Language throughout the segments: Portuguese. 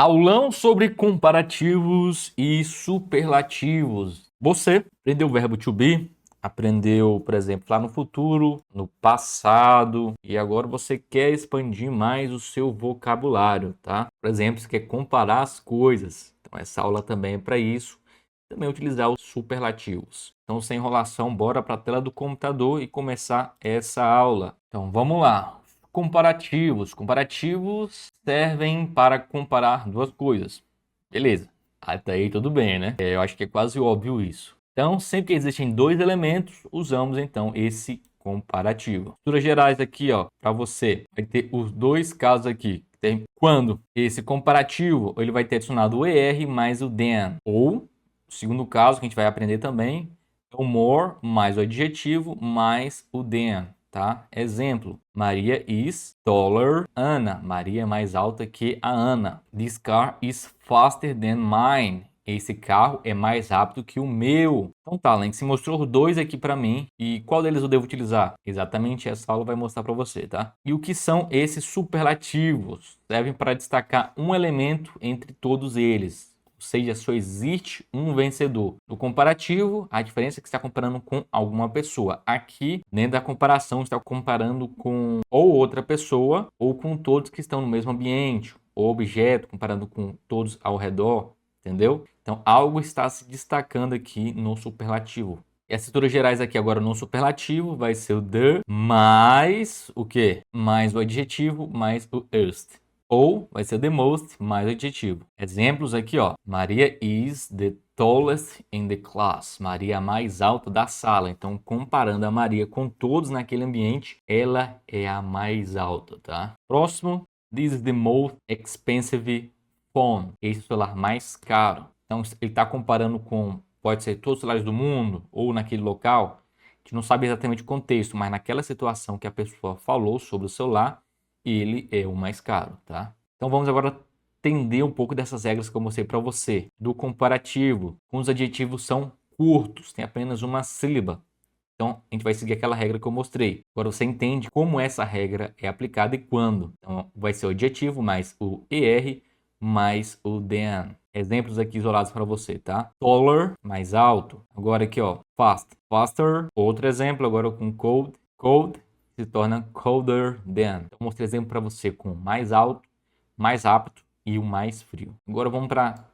Aulão sobre comparativos e superlativos. Você aprendeu o verbo to be? Aprendeu, por exemplo, lá no futuro, no passado, e agora você quer expandir mais o seu vocabulário, tá? Por exemplo, você quer comparar as coisas. Então, essa aula também é para isso. Também utilizar os superlativos. Então, sem enrolação, bora para a tela do computador e começar essa aula. Então, vamos lá. Comparativos. Comparativos servem para comparar duas coisas. Beleza. Até aí tudo bem, né? Eu acho que é quase óbvio isso. Então, sempre que existem dois elementos, usamos então esse comparativo. Estruturas gerais aqui, ó, para você. Vai ter os dois casos aqui. Tem quando esse comparativo ele vai ter adicionado o ER mais o than. Ou, o segundo caso que a gente vai aprender também, é o more mais o adjetivo mais o than. Tá? Exemplo, Maria is taller Anna. Maria é mais alta que a Ana. This car is faster than mine. Esse carro é mais rápido que o meu. Então tá, Lenk, se mostrou dois aqui para mim. E qual deles eu devo utilizar? Exatamente essa aula vai mostrar para você, tá? E o que são esses superlativos? Servem para destacar um elemento entre todos eles. Ou seja, só existe um vencedor. No comparativo, a diferença é que você está comparando com alguma pessoa. Aqui, dentro da comparação, está comparando com ou outra pessoa ou com todos que estão no mesmo ambiente, ou objeto, comparando com todos ao redor, entendeu? Então, algo está se destacando aqui no superlativo. E as estruturas gerais aqui agora no superlativo vai ser o the mais o quê? Mais o adjetivo mais o est. Ou vai ser the most mais o adjetivo. Exemplos aqui, ó. Maria is the tallest in the class. Maria é a mais alta da sala. Então, comparando a Maria com todos naquele ambiente, ela é a mais alta, tá? Próximo. This is the most expensive phone. Esse é o celular mais caro. Então, ele está comparando com, pode ser todos os celulares do mundo ou naquele local. A gente não sabe exatamente o contexto, mas naquela situação que a pessoa falou sobre o celular, ele é o mais caro, tá? Então vamos agora entender um pouco dessas regras que eu mostrei para você. Do comparativo, os adjetivos são curtos, tem apenas uma sílaba. Então a gente vai seguir aquela regra que eu mostrei. Agora você entende como essa regra é aplicada e quando. Então vai ser o adjetivo mais o ER mais o than. Exemplos aqui isolados para você, tá? Taller, mais alto. Agora aqui, ó, fast, faster. Outro exemplo agora com cold, cold se torna colder than. Então, mostrei exemplo para você com mais alto, mais rápido e o mais frio. Agora vamos para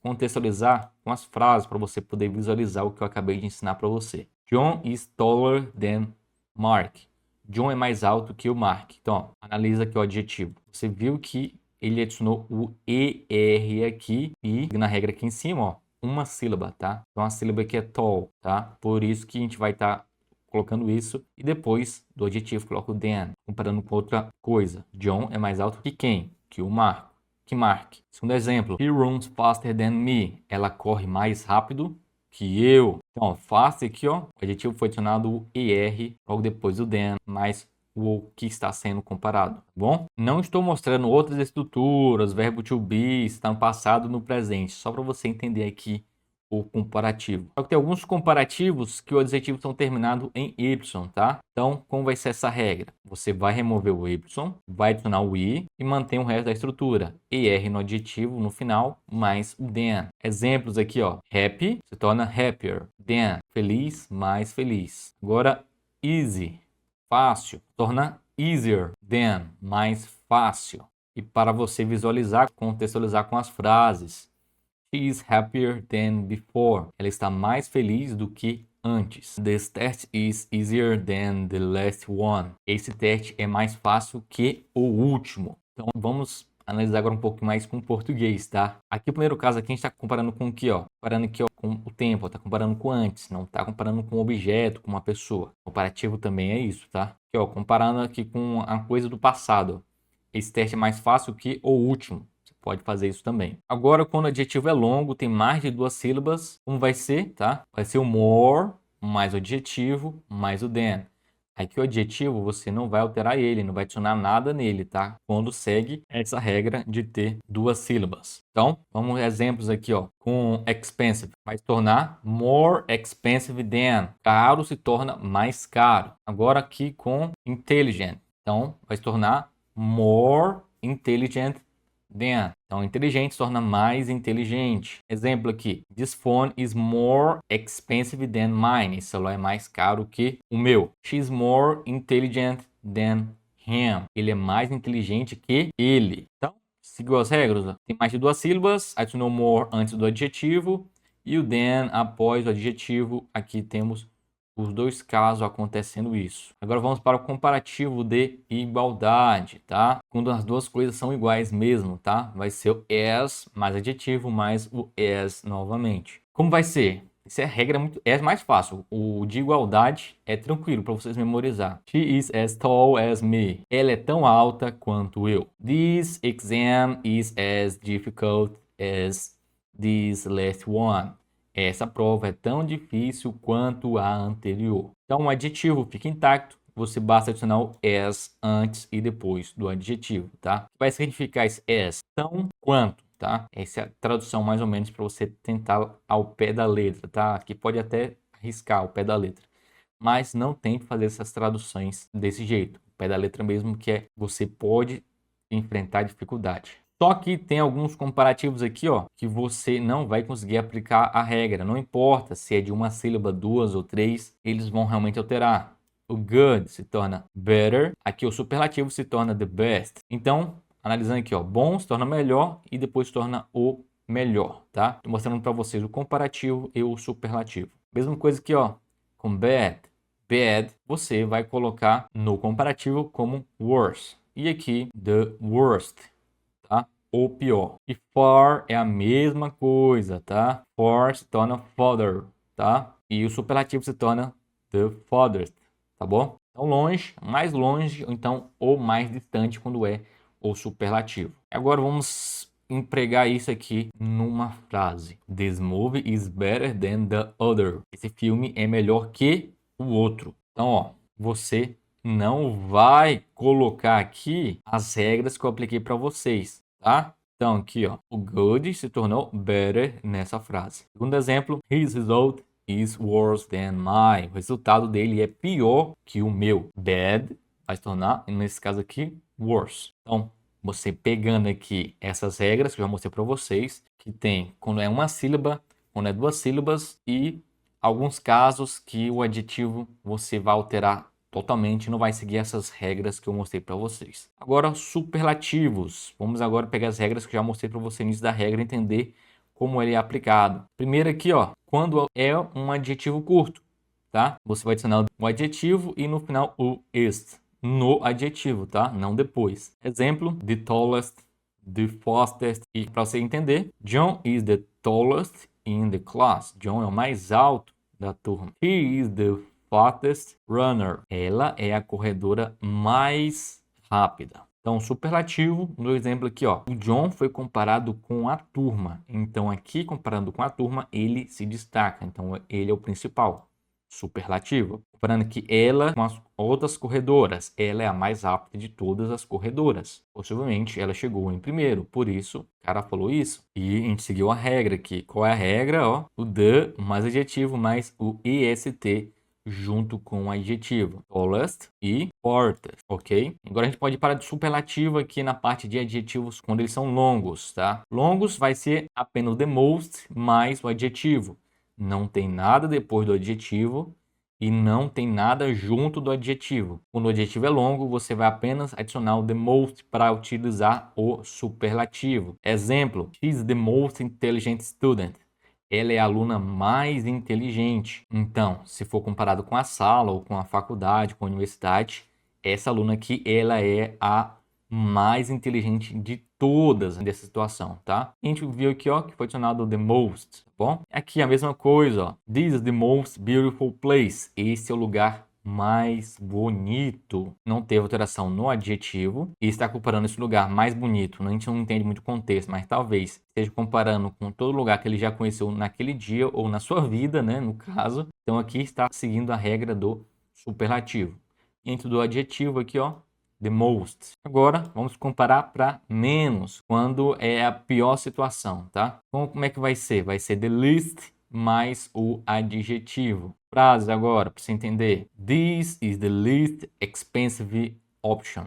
contextualizar com as frases para você poder visualizar o que eu acabei de ensinar para você. John is taller than Mark. John é mais alto que o Mark. Então, ó, analisa aqui o adjetivo. Você viu que ele adicionou o ER aqui e na regra aqui em cima, ó, uma sílaba, tá? Então, a sílaba aqui é tall, tá? Por isso que a gente vai estar colocando isso e depois do adjetivo coloca o than, comparando com outra coisa. John é mais alto que quem? Que o Mark. Que Mark. Segundo exemplo, he runs faster than me. Ela corre mais rápido que eu. Então, fast aqui, ó, o adjetivo foi adicionado o ER logo depois do than, mais o que está sendo comparado, tá bom? Não estou mostrando outras estruturas, verbo to be, está no passado, no presente, só para você entender aqui o comparativo. Só que tem alguns comparativos que o adjetivo são terminados em Y, tá? Então, como vai ser essa regra? Você vai remover o Y, vai adicionar o I e mantém o resto da estrutura. ER no adjetivo no final, mais o than. Exemplos aqui, ó. Happy se torna happier. Than, feliz, mais feliz. Agora, easy, fácil, torna easier than, mais fácil. E para você visualizar, contextualizar com as frases. She is happier than before. Ela está mais feliz do que antes. This test is easier than the last one. Esse teste é mais fácil que o último. Então vamos analisar agora um pouco mais com o português, tá? Aqui o primeiro caso aqui a gente está comparando com o que, ó? Comparando aqui, ó, com o tempo, está comparando com antes, não está comparando com um objeto, com uma pessoa. Comparativo também é isso, tá? Aqui, ó, comparando aqui com a coisa do passado. Esse teste é mais fácil que o último. Pode fazer isso também. Agora, quando o adjetivo é longo, tem mais de duas sílabas, como vai ser, tá? Vai ser o more, mais o adjetivo, mais o than. Aqui o adjetivo, você não vai alterar ele, não vai adicionar nada nele, tá? Quando segue essa regra de ter duas sílabas. Então, vamos exemplos aqui, ó. Com expensive, vai se tornar more expensive than. Caro se torna mais caro. Agora aqui com intelligent. Então, vai se tornar more intelligent than. Então, inteligente se torna mais inteligente. Exemplo aqui. This phone is more expensive than mine. Esse celular é mais caro que o meu. She's more intelligent than him. Ele é mais inteligente que ele. Então, seguiu as regras. Ó. Tem mais de 2 sílabas. Adicionou more antes do adjetivo. E o than após o adjetivo. Aqui temos os 2 casos acontecendo isso. Agora vamos para o comparativo de igualdade, tá? Quando as duas coisas são iguais mesmo, tá? Vai ser o as mais adjetivo mais o as novamente. Como vai ser? Essa é a regra é mais fácil. O de igualdade é tranquilo para vocês memorizar. She is as tall as me. Ela é tão alta quanto eu. This exam is as difficult as this last one. Essa prova é tão difícil quanto a anterior. Então, o adjetivo fica intacto. Você basta adicionar o as antes e depois do adjetivo, tá? Vai significar esse as? Tão quanto, tá? Essa é a tradução mais ou menos para você tentar ao pé da letra, tá? Aqui pode até arriscar ao pé da letra. Mas não tente fazer essas traduções desse jeito. O pé da letra mesmo, que é você pode enfrentar dificuldade. Só que tem alguns comparativos aqui, ó, que você não vai conseguir aplicar a regra. Não importa se é de uma sílaba, 2 ou 3, eles vão realmente alterar. O good se torna better, aqui o superlativo se torna the best. Então, analisando aqui, ó, bom se torna melhor e depois se torna o melhor, tá? Tô mostrando para vocês o comparativo e o superlativo. Mesma coisa aqui, ó, com bad. Bad, você vai colocar no comparativo como worse. E aqui, the worst. Tá? Ou pior. E far é a mesma coisa, tá? For se torna father, tá? E o superlativo se torna the farthest, tá bom? Então longe, ou então ou mais distante quando é o superlativo. Agora vamos empregar isso aqui numa frase. This movie is better than the other. Esse filme é melhor que o outro. Então, ó, você não vai colocar aqui as regras que eu apliquei para vocês, tá? Então, aqui, ó, o good se tornou better nessa frase. Segundo exemplo, his result is worse than mine. O resultado dele é pior que o meu. Bad vai se tornar, nesse caso aqui, worse. Então, você pegando aqui essas regras que eu já mostrei para vocês, que tem quando é uma sílaba, quando é 2 sílabas e alguns casos que o adjetivo você vai alterar totalmente, não vai seguir essas regras que eu mostrei para vocês. Agora, superlativos. Vamos agora pegar as regras que eu já mostrei para você no início da regra e entender como ele é aplicado. Primeiro aqui, ó, quando é um adjetivo curto, tá? Você vai adicionar o adjetivo e no final o est no adjetivo, tá? Não depois. Exemplo, the tallest, the fastest. E para você entender, John is the tallest in the class. John é o mais alto da turma. He is the fastest runner. Ela é a corredora mais rápida. Então, superlativo, no exemplo aqui, ó. O John foi comparado com a turma. Então, aqui, comparando com a turma, ele se destaca. Então, ele é o principal. Superlativo. Comparando que ela com as outras corredoras. Ela é a mais rápida de todas as corredoras. Possivelmente, ela chegou em primeiro. Por isso, o cara falou isso. E a gente seguiu a regra aqui. Qual é a regra? Ó, o the mais adjetivo mais o est junto com o adjetivo. Tallest e shortest, ok? Agora a gente pode ir para o superlativo aqui na parte de adjetivos quando eles são longos, tá? Longos vai ser apenas the most mais o adjetivo. Não tem nada depois do adjetivo e não tem nada junto do adjetivo. Quando o adjetivo é longo, você vai apenas adicionar o the most para utilizar o superlativo. Exemplo, she's the most intelligent student. Ela é a aluna mais inteligente. Então, se for comparado com a sala ou com a faculdade, com a universidade, essa aluna aqui, ela é a mais inteligente de todas nessa situação, tá? A gente viu aqui, ó, que foi adicionado the most, tá bom? Aqui a mesma coisa, ó. This is the most beautiful place. Esse é o lugar mais bonito. Não teve alteração no adjetivo e está comparando esse lugar mais bonito. A gente não entende muito o contexto, mas talvez esteja comparando com todo lugar que ele já conheceu naquele dia ou na sua vida, né, no caso. Então aqui está seguindo a regra do superlativo. Dentro do adjetivo aqui, ó, the most. Agora vamos comparar para menos, quando é a pior situação, tá? Então, como é que vai ser? Vai ser the least mais o adjetivo. Frase agora, para você entender. This is the least expensive option.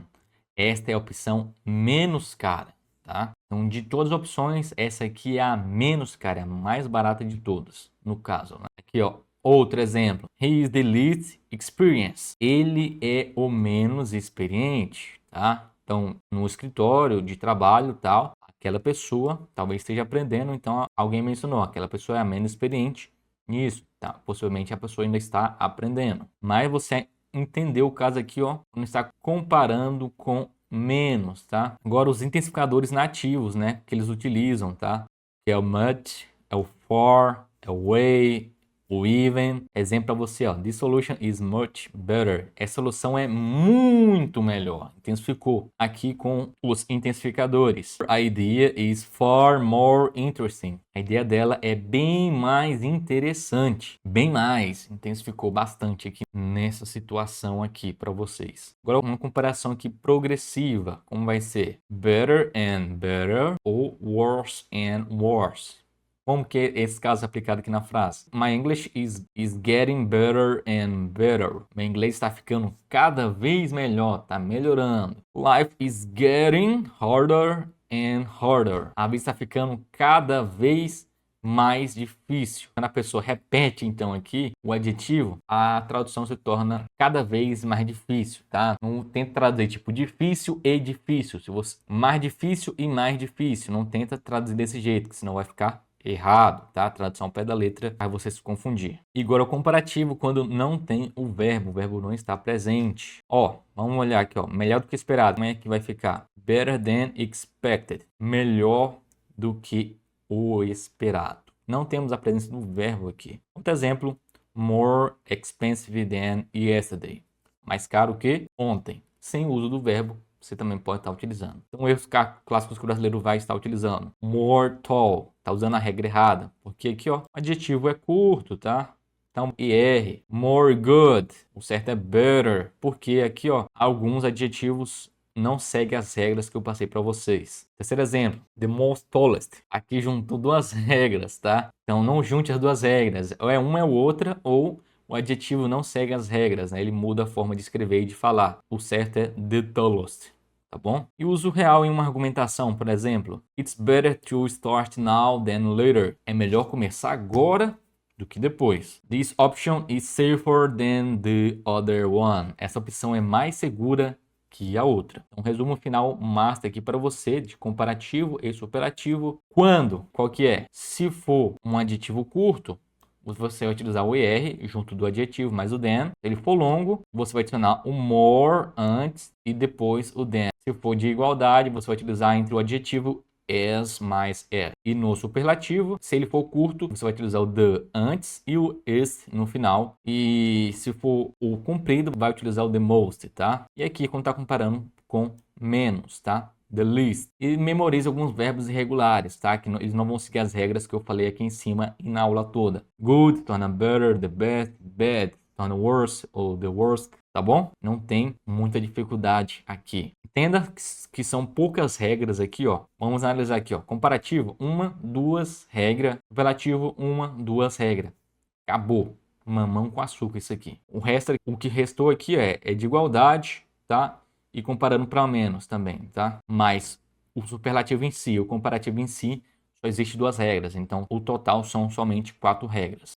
Esta é a opção menos cara. tá? Então, de todas as opções, essa aqui é a menos cara, é a mais barata de todas, no caso, né? Aqui, ó, outro exemplo. He is the least experienced. Ele é o menos experiente, tá? Então, no escritório de trabalho e tal, aquela pessoa talvez esteja aprendendo, então alguém mencionou, aquela pessoa é a menos experiente nisso, tá? Possivelmente a pessoa ainda está aprendendo. Mas você entendeu o caso aqui, ó, quando está comparando com menos, tá? Agora os intensificadores nativos, né, que eles utilizam, tá? Que é o much, é o for, é o way, o even. Exemplo para você, ó, this solution is much better. Essa solução é muito melhor. Intensificou aqui com os intensificadores. A idea is far more interesting. A ideia dela é bem mais interessante, bem mais. Intensificou bastante aqui nessa situação aqui para vocês. Agora uma comparação aqui progressiva, como vai ser? Better and better ou worse and worse? Como que é esse caso aplicado aqui na frase? My English is getting better and better. Meu inglês está ficando cada vez melhor, está melhorando. Life is getting harder and harder. A vida está ficando cada vez mais difícil. Quando a pessoa repete, então, aqui o adjetivo, a tradução se torna cada vez mais difícil, tá? Não tenta traduzir tipo difícil e difícil. Se você mais difícil e mais difícil, não tenta traduzir desse jeito, que senão vai ficar errado, tá? Tradução ao pé da letra, aí você se confundir. E agora o comparativo quando não tem o verbo não está presente. Ó, vamos olhar aqui, ó, melhor do que esperado. Como é que vai ficar? Better than expected. Melhor do que o esperado. Não temos a presença do verbo aqui. Outro exemplo, more expensive than yesterday. Mais caro que ontem. Sem o uso do verbo, você também pode estar utilizando. Então, erros clássicos que o brasileiro vai estar utilizando. More tall, tá usando a regra errada, porque aqui, ó, o adjetivo é curto, tá? Então, ER, more good, o certo é better, porque aqui, ó, alguns adjetivos não seguem as regras que eu passei para vocês. Terceiro exemplo, the most tallest. Aqui juntou duas regras, tá? Então, não junte as duas regras. Ou é uma ou outra, ou o adjetivo não segue as regras, né? Ele muda a forma de escrever e de falar. O certo é the tallest, tá bom? E uso real em uma argumentação, por exemplo, it's better to start now than later. É melhor começar agora do que depois. This option is safer than the other one. Essa opção é mais segura que a outra. Um resumo final master aqui para você de comparativo e superlativo. Quando? Qual que é? Se for um adjetivo curto, você vai utilizar o ER junto do adjetivo mais o than. Se ele for longo, você vai adicionar o more antes e depois o than. Se for de igualdade, você vai utilizar entre o adjetivo as mais é. E no superlativo, se ele for curto, você vai utilizar o the antes e o is no final. E se for o comprido, vai utilizar o the most, tá? E aqui, quando está comparando com menos, tá? The least. E memorize alguns verbos irregulares, tá? Que eles não vão seguir as regras que eu falei aqui em cima e na aula toda. Good torna better, the best, bad torna worse ou the worst, tá bom? Não tem muita dificuldade aqui. Entenda que são poucas regras aqui, ó. Vamos analisar aqui, ó. Comparativo, uma, duas regras. Superlativo, uma, duas regras. Acabou. Mamão com açúcar isso aqui. O que restou aqui é de igualdade, tá? E comparando para menos também, tá? Mas o superlativo em si, o comparativo em si, só existe duas regras. Então, o total são somente 4 regras.